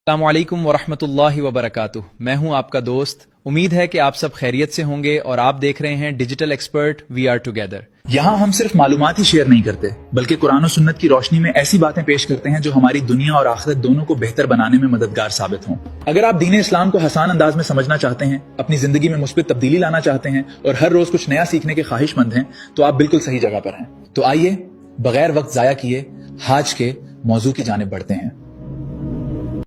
السلام علیکم ورحمۃ اللہ وبرکاتہ۔ میں ہوں آپ کا دوست۔ امید ہے کہ آپ سب خیریت سے ہوں گے اور آپ دیکھ رہے ہیں digital expert we are together. یہاں ہم صرف معلومات ہی شیئر نہیں کرتے بلکہ قرآن و سنت کی روشنی میں ایسی باتیں پیش کرتے ہیں جو ہماری دنیا اور آخرت دونوں کو بہتر بنانے میں مددگار ثابت ہوں۔ اگر آپ دین اسلام کو آسان انداز میں سمجھنا چاہتے ہیں، اپنی زندگی میں مثبت تبدیلی لانا چاہتے ہیں اور ہر روز کچھ نیا سیکھنے کے خواہش مند ہیں تو آپ بالکل صحیح جگہ پر ہیں۔ تو آئیے بغیر وقت ضائع کیے حج کے موضوع کی جانب بڑھتے ہیں۔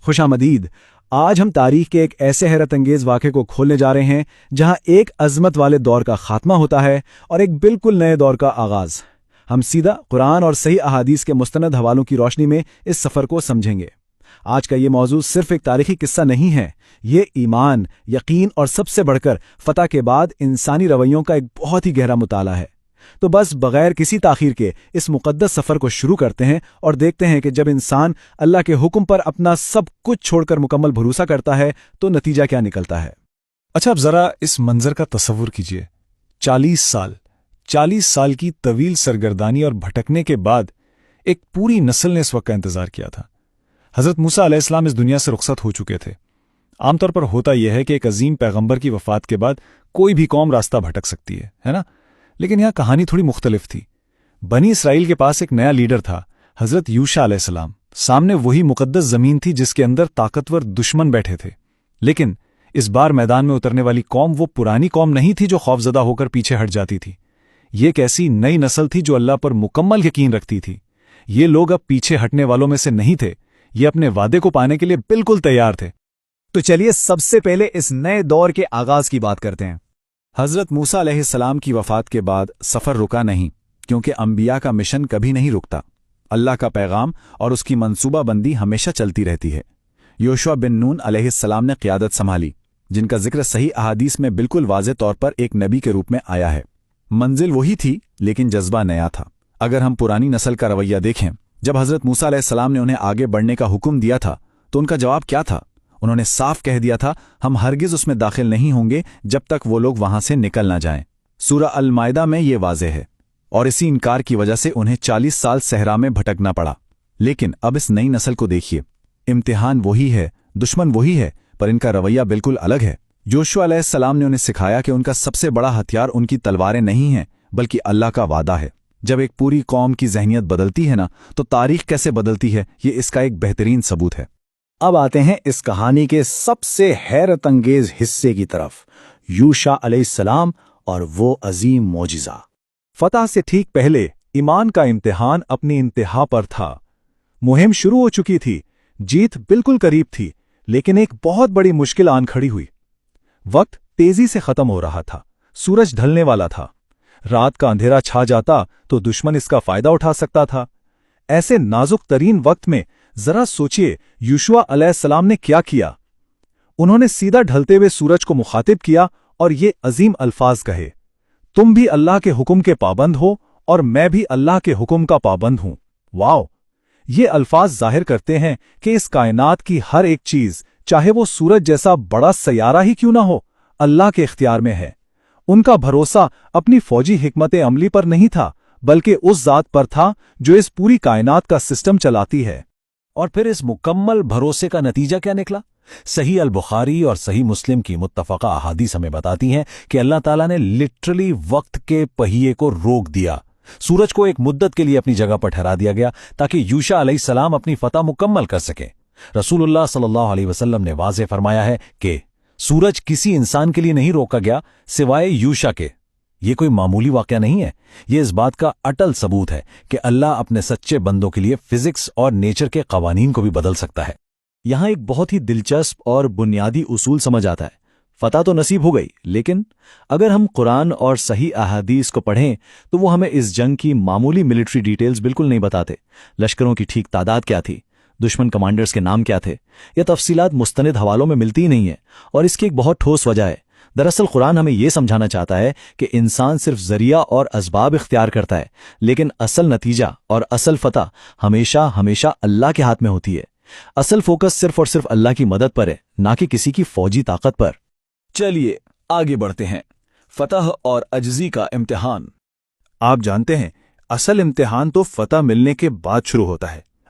خوش آمدید۔ آج ہم تاریخ کے ایک ایسے حیرت انگیز واقعے کو کھولنے جا رہے ہیں جہاں ایک عظمت والے دور کا خاتمہ ہوتا ہے اور ایک بالکل نئے دور کا آغاز۔ ہم سیدھا قرآن اور صحیح احادیث کے مستند حوالوں کی روشنی میں اس سفر کو سمجھیں گے۔ آج کا یہ موضوع صرف ایک تاریخی قصہ نہیں ہے، یہ ایمان، یقین اور سب سے بڑھ کر فتح کے بعد انسانی رویوں کا ایک بہت ہی گہرا مطالعہ ہے۔ تو بس بغیر کسی تاخیر کے اس مقدس سفر کو شروع کرتے ہیں اور دیکھتے ہیں کہ جب انسان اللہ کے حکم پر اپنا سب کچھ چھوڑ کر مکمل بھروسہ کرتا ہے تو نتیجہ کیا نکلتا ہے۔ اچھا، اب ذرا اس منظر کا تصور کیجئے۔ 40 سال کی طویل سرگردانی اور بھٹکنے کے بعد ایک پوری نسل نے اس وقت کا انتظار کیا تھا۔ حضرت موسیٰ علیہ السلام اس دنیا سے رخصت ہو چکے تھے۔ عام طور پر ہوتا یہ ہے کہ ایک عظیم پیغمبر کی وفات کے بعد کوئی بھی قوم راستہ بھٹک سکتی ہے نا؟ لیکن یہاں کہانی تھوڑی مختلف تھی۔ بنی اسرائیل کے پاس ایک نیا لیڈر تھا، حضرت یوشع علیہ السلام۔ سامنے وہی مقدس زمین تھی جس کے اندر طاقتور دشمن بیٹھے تھے، لیکن اس بار میدان میں اترنے والی قوم وہ پرانی قوم نہیں تھی جو خوفزدہ ہو کر پیچھے ہٹ جاتی تھی۔ یہ ایک ایسی نئی نسل تھی جو اللہ پر مکمل یقین رکھتی تھی۔ یہ لوگ اب پیچھے ہٹنے والوں میں سے نہیں تھے، یہ اپنے وعدے کو پانے کے لیے بالکل تیار تھے۔ تو چلیے سب سے پہلے اس نئے دور کے آغاز کی بات کرتے ہیں۔ حضرت موسیٰ علیہ السلام کی وفات کے بعد سفر رکا نہیں، کیونکہ انبیاء کا مشن کبھی نہیں رکتا۔ اللہ کا پیغام اور اس کی منصوبہ بندی ہمیشہ چلتی رہتی ہے۔ یوشع بن نون علیہ السلام نے قیادت سنبھالی، جن کا ذکر صحیح احادیث میں بالکل واضح طور پر ایک نبی کے روپ میں آیا ہے۔ منزل وہی تھی لیکن جذبہ نیا تھا۔ اگر ہم پرانی نسل کا رویہ دیکھیں، جب حضرت موسیٰ علیہ السلام نے انہیں آگے بڑھنے کا حکم دیا تھا تو ان کا جواب کیا تھا؟ انہوں نے صاف کہہ دیا تھا، ہم ہرگز اس میں داخل نہیں ہوں گے جب تک وہ لوگ وہاں سے نکل نہ جائیں۔ سورہ المائدہ میں یہ واضح ہے، اور اسی انکار کی وجہ سے انہیں 40 سال صحرا میں بھٹکنا پڑا۔ لیکن اب اس نئی نسل کو دیکھیے، امتحان وہی ہے، دشمن وہی ہے، پر ان کا رویہ بالکل الگ ہے۔ یوشع علیہ السلام نے انہیں سکھایا کہ ان کا سب سے بڑا ہتھیار ان کی تلواریں نہیں ہیں بلکہ اللہ کا وعدہ ہے۔ جب ایک پوری قوم کی ذہنیت بدلتی ہے نا، تو تاریخ کیسے بدلتی ہے، یہ اس کا ایک بہترین ثبوت ہے۔ اب آتے ہیں اس کہانی کے سب سے حیرت انگیز حصے کی طرف، یوشع علیہ السلام اور وہ عظیم معجزہ۔ فتح سے ٹھیک پہلے ایمان کا امتحان اپنی انتہا پر تھا۔ مہم شروع ہو چکی تھی، جیت بالکل قریب تھی، لیکن ایک بہت بڑی مشکل آن کھڑی ہوئی۔ وقت تیزی سے ختم ہو رہا تھا، سورج ڈھلنے والا تھا۔ رات کا اندھیرا چھا جاتا تو دشمن اس کا فائدہ اٹھا سکتا تھا۔ ایسے نازک ترین وقت میں ذرا سوچئے یوشع علیہ السلام نے کیا کیا۔ انہوں نے سیدھا ڈھلتے ہوئے سورج کو مخاطب کیا اور یہ عظیم الفاظ کہے، تم بھی اللہ کے حکم کے پابند ہو اور میں بھی اللہ کے حکم کا پابند ہوں۔ واو! یہ الفاظ ظاہر کرتے ہیں کہ اس کائنات کی ہر ایک چیز، چاہے وہ سورج جیسا بڑا سیارہ ہی کیوں نہ ہو، اللہ کے اختیار میں ہے۔ ان کا بھروسہ اپنی فوجی حکمت عملی پر نہیں تھا، بلکہ اس ذات پر تھا جو اس پوری کائنات کا سسٹم چلاتی ہے۔ اور پھر اس مکمل بھروسے کا نتیجہ کیا نکلا؟ صحیح البخاری اور صحیح مسلم کی متفقہ احادیث ہمیں بتاتی ہیں کہ اللہ تعالیٰ نے لٹرلی وقت کے پہیے کو روک دیا۔ سورج کو ایک مدت کے لیے اپنی جگہ پر ٹھہرا دیا گیا تاکہ یوشع علیہ السلام اپنی فتح مکمل کر سکیں۔ رسول اللہ صلی اللہ علیہ وسلم نے واضح فرمایا ہے کہ سورج کسی انسان کے لیے نہیں روکا گیا سوائے یوشع کے۔ یہ کوئی معمولی واقعہ نہیں ہے، یہ اس بات کا اٹل ثبوت ہے کہ اللہ اپنے سچے بندوں کے لیے فزکس اور نیچر کے قوانین کو بھی بدل سکتا ہے۔ یہاں ایک بہت ہی دلچسپ اور بنیادی اصول سمجھ آتا ہے۔ فتح تو نصیب ہو گئی، لیکن اگر ہم قرآن اور صحیح احادیث کو پڑھیں تو وہ ہمیں اس جنگ کی معمولی ملٹری ڈیٹیلز بالکل نہیں بتاتے۔ لشکروں کی ٹھیک تعداد کیا تھی، دشمن کمانڈرز کے نام کیا تھے، یہ تفصیلات مستند حوالوں میں ملتی ہی نہیں ہیں، اور اس کی ایک بہت ٹھوس وجہ ہے۔ دراصل قرآن ہمیں یہ سمجھانا چاہتا ہے کہ انسان صرف ذریعہ اور اسباب اختیار کرتا ہے، لیکن اصل نتیجہ اور اصل فتح ہمیشہ ہمیشہ اللہ کے ہاتھ میں ہوتی ہے۔ اصل فوکس صرف اور صرف اللہ کی مدد پر ہے، نہ کہ کسی کی فوجی طاقت پر۔ چلیے آگے بڑھتے ہیں۔ فتح اور عجزی کا امتحان۔ آپ جانتے ہیں، اصل امتحان تو فتح ملنے کے بعد شروع ہوتا ہے۔